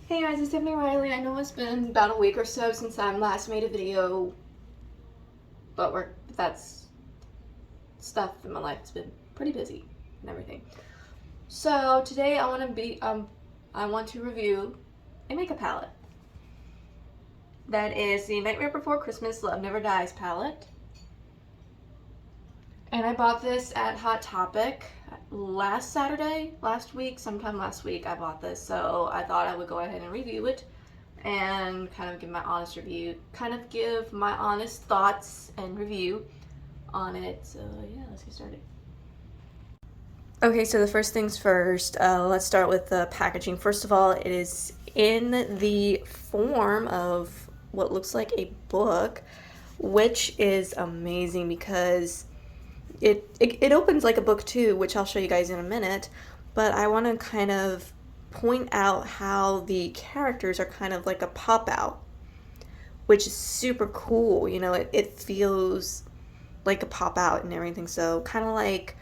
Hey guys, it's definitely Riley. I know it's been about a week or so since I last made a video, but that's stuff in my life has been pretty busy and everything. So today I want to review a makeup palette. That is the Nightmare Before Christmas Love Never Dies palette. And I bought this at Hot Topic sometime last week I bought this, so I thought I would go ahead and review it and kind of give my honest review, kind of give my honest thoughts and review on it. So yeah, let's get started. Okay, so the first things first, let's start with the packaging. First of all, it is in the form of what looks like a book, which is amazing because it opens like a book too, which I'll show you guys in a minute, but I want to kind of point out how the characters are kind of like a pop-out, which is super cool. You know, it feels like a pop-out and everything, so kind of like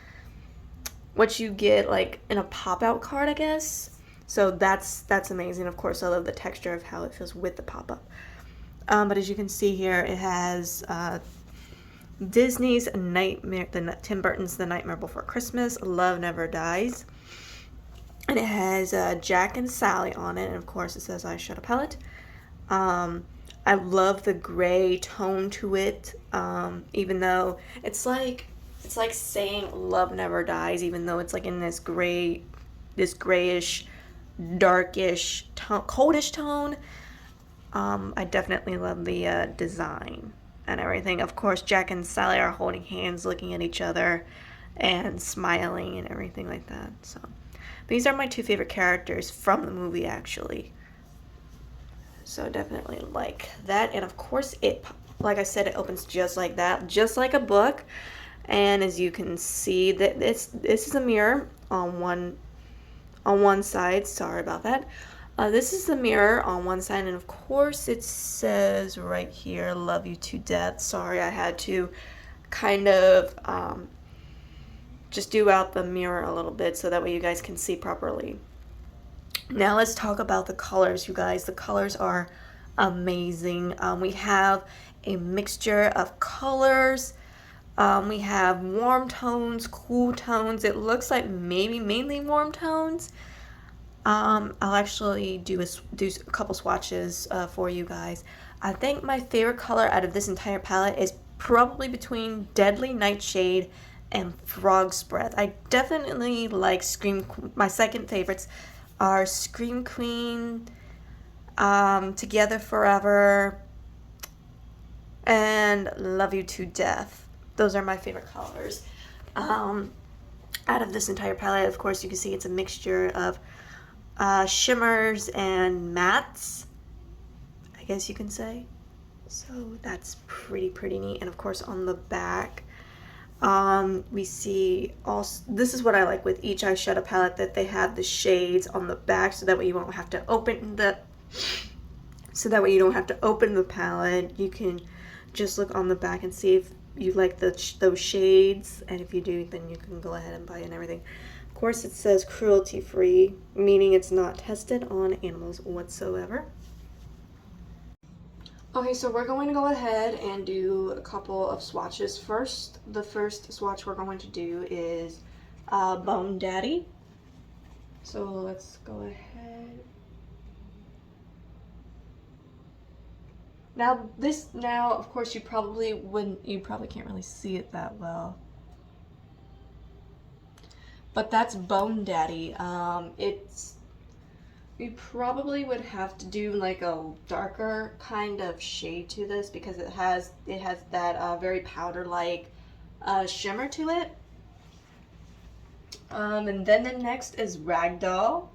what you get like in a pop-out card, I guess. So that's amazing. Of course, I love the texture of how it feels with the pop-up. But as you can see here, it has Disney's Nightmare, Tim Burton's The Nightmare Before Christmas, Love Never Dies. And it has Jack and Sally on it, and of course it says eyeshadow palette. I love the gray tone to it, even though it's like saying Love Never Dies, even though it's like in this grayish, darkish, coldish tone. I definitely love the design and everything. Of course, Jack and Sally are holding hands, looking at each other, and smiling and everything like that. So, these are my two favorite characters from the movie, actually. So definitely like that. And of course, like I said, it opens just like that, just like a book. And as you can see, that this is a mirror on one side. Sorry about that. This is the mirror on one side, and of course it says right here, love you to death. Sorry, I had to kind of just do out the mirror a little bit so that way you guys can see properly. Now let's talk about the colors, you guys. The colors are amazing. We have a mixture of colors. We have warm tones, cool tones. It looks like maybe mainly warm tones. I'll actually do a couple swatches for you guys. I think my favorite color out of this entire palette is probably between Deadly Nightshade and Frog's Breath. I definitely like my second favorites are Scream Queen, Together Forever, and Love You to Death. Those are my favorite colors. Out of this entire palette, of course, you can see it's a mixture of shimmers and mattes, I guess you can say. So that's pretty neat. And of course on the back, we see also, this is what I like with each eyeshadow palette, that they have the shades on the back, so that way you won't have to open the palette. You can just look on the back and see if you like those shades, and if you do, then you can go ahead and buy it and everything. Of course, it says cruelty free, meaning it's not tested on animals whatsoever. Okay, so we're going to go ahead and do a couple of swatches. First, the first swatch we're going to do is Bone Daddy. So let's go ahead. Now, of course, you probably can't really see it that well. But that's Bone Daddy. We probably would have to do like a darker kind of shade to this because it has that very powder-like shimmer to it. And then the next is Ragdoll.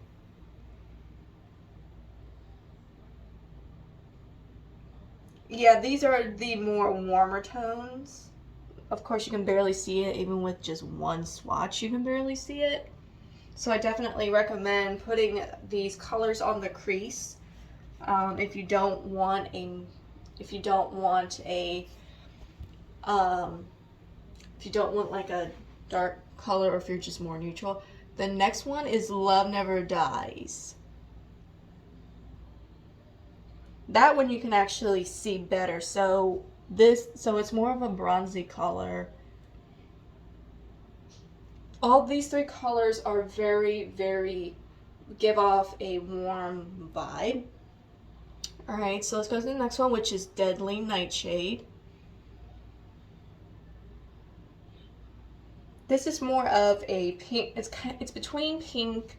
Yeah, these are the more warmer tones. Of course, you can barely see it, even with just one swatch, you can barely see it. So I definitely recommend putting these colors on the crease. If you don't want like a dark color, or if you're just more neutral. The next one is Love Never Dies. that one you can actually see better. So it's more of a bronzy color. All these three colors are very, very, give off a warm vibe. Alright, so let's go to the next one, which is Deadly Nightshade. This is more of a pink, it's between pink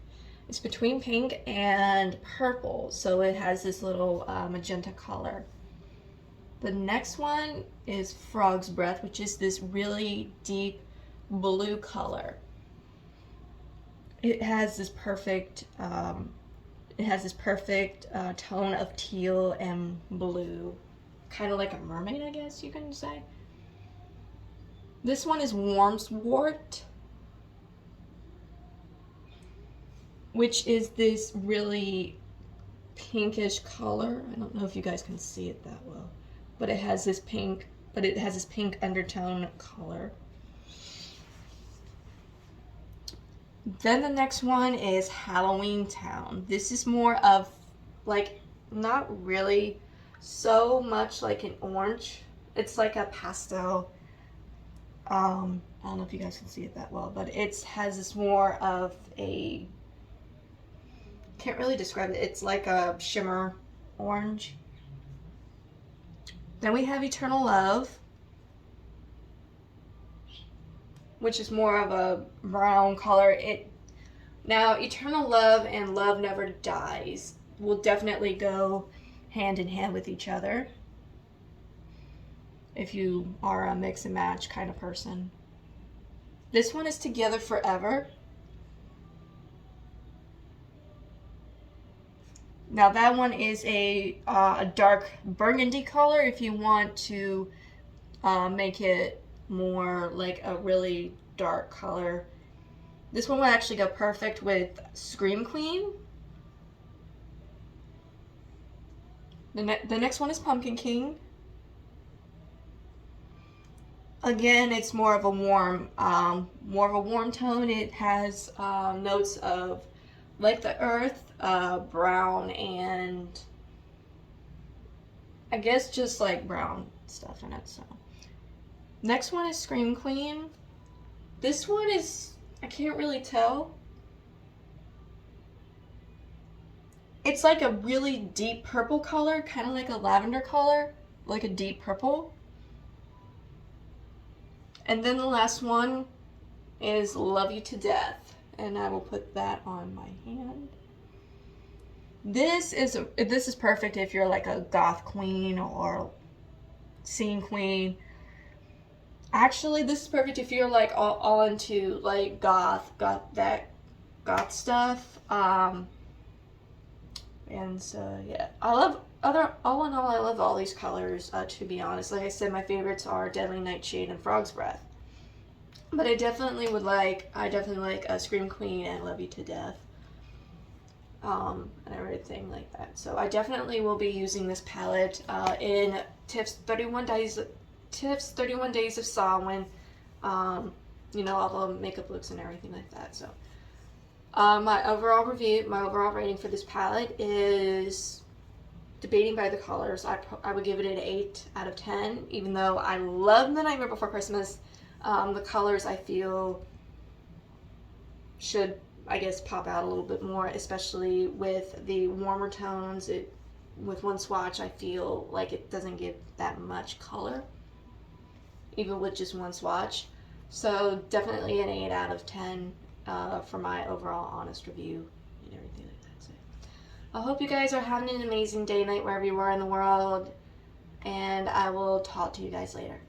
and purple, so it has this little magenta color. The next one is Frog's Breath, which is this really deep blue color. It has this perfect tone of teal and blue, kind of like a mermaid, I guess you can say. This one is Wormswort, which is this really pinkish color. I don't know if you guys can see it that well, but it has this pink undertone color. Then the next one is Halloween Town. This is more of, like, not really so much like an orange. It's like a pastel. I don't know if you guys can see it that well, but it has this more of a, can't really describe it. It's like a shimmer orange. Then we have Eternal Love, which is more of a brown color. Now, Eternal Love and Love Never Dies will definitely go hand in hand with each other if you are a mix and match kind of person. This one is Together Forever. Now that one is a dark burgundy color if you want to make it more like a really dark color. This one will actually go perfect with Scream Queen. The next one is Pumpkin King. Again, it's more of a warm tone. It has notes of like the earth, brown, and I guess just like brown stuff in it. So next one is Scream Queen. This one is, I can't really tell. It's like a really deep purple color, kind of like a lavender color, like a deep purple. And then the last one is Love You to Death, and I will put that on my hand. This is perfect if you're like a goth queen or scene queen. Actually, this is perfect if you're like all into like goth stuff. And so yeah, all in all, I love all these colors. To be honest, like I said, my favorites are Deadly Nightshade and Frog's Breath. But I definitely like a Scream Queen and Love You to Death. And everything like that. So I definitely will be using this palette in Tiff's 31 Days of Samhain. You know, all the makeup looks and everything like that. So my overall rating for this palette is, debating by the colors, I would give it an 8 out of 10. Even though I love The Nightmare Before Christmas, the colors I feel should, I guess, pop out a little bit more, especially with the warmer tones. With one swatch, I feel like it doesn't give that much color, even with just one swatch. So definitely an 8 out of 10 for my overall honest review and everything like that. So I hope you guys are having an amazing day, night, wherever you are in the world, and I will talk to you guys later.